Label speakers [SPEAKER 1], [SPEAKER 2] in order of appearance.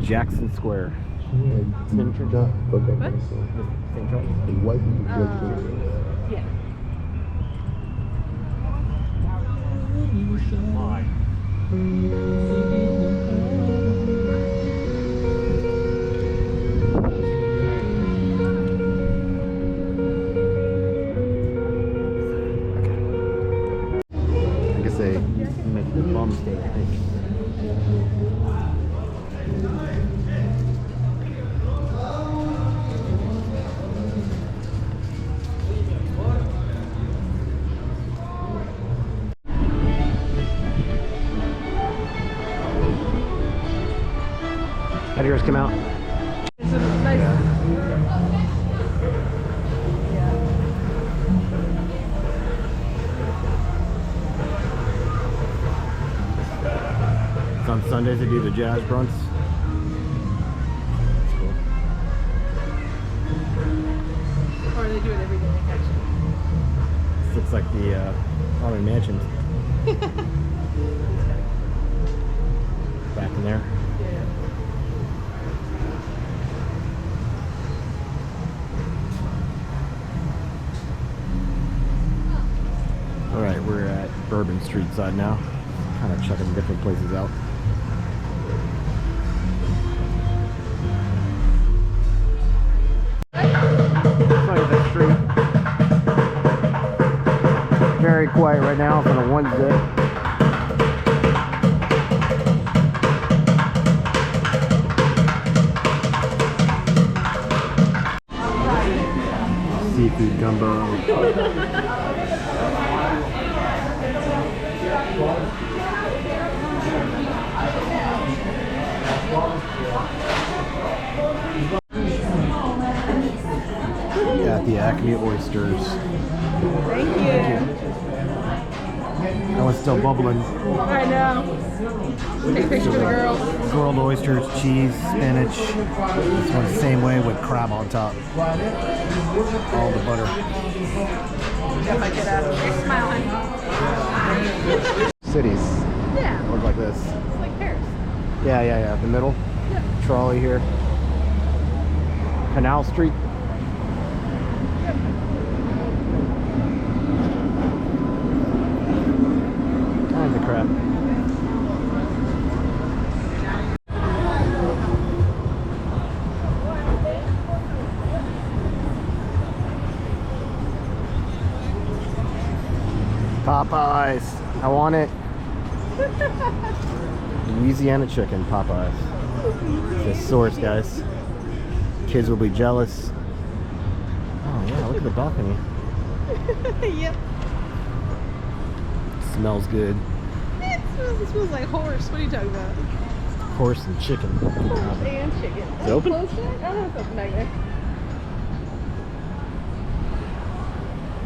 [SPEAKER 1] Jackson Square.
[SPEAKER 2] Same church?
[SPEAKER 3] What?
[SPEAKER 1] Same church?
[SPEAKER 3] Yeah.
[SPEAKER 1] I guess they make the bum steak, I think. How did yours come out?
[SPEAKER 3] It's a nice.
[SPEAKER 1] It's on Sundays they do the jazz brunch. That's cool.
[SPEAKER 3] Or they do it every day, actually.
[SPEAKER 1] This looks like the Haunted Mansion back in there.
[SPEAKER 3] Yeah.
[SPEAKER 1] Alright, we're at Bourbon Street side now. Kind of checking different places out. Look at that street. Very quiet right now on a Wednesday. Seafood gumbo. Got the Acme Oysters.
[SPEAKER 3] Thank you.
[SPEAKER 1] That one's still bubbling.
[SPEAKER 3] I know. Take a picture for the girls.
[SPEAKER 1] Grilled oysters, cheese, spinach. This one's the same way with crab on top. All the butter.
[SPEAKER 3] If I get out of here smiling.
[SPEAKER 1] Cities
[SPEAKER 3] Yeah.
[SPEAKER 1] look like this.
[SPEAKER 3] It's like Paris.
[SPEAKER 1] Yeah. The middle.
[SPEAKER 3] Yep.
[SPEAKER 1] Trolley here. Canal Street. Tons of crap. Popeyes. I want it. Louisiana chicken, Popeyes. It's the source, guys. Kids will be jealous. Oh yeah, look at the balcony.
[SPEAKER 3] Yep.
[SPEAKER 1] Smells good.
[SPEAKER 3] It smells like horse. What are you talking about?
[SPEAKER 1] Horse and chicken.
[SPEAKER 3] Horse and chicken.
[SPEAKER 1] Is it open?
[SPEAKER 3] Close it? I don't know if it's open back there.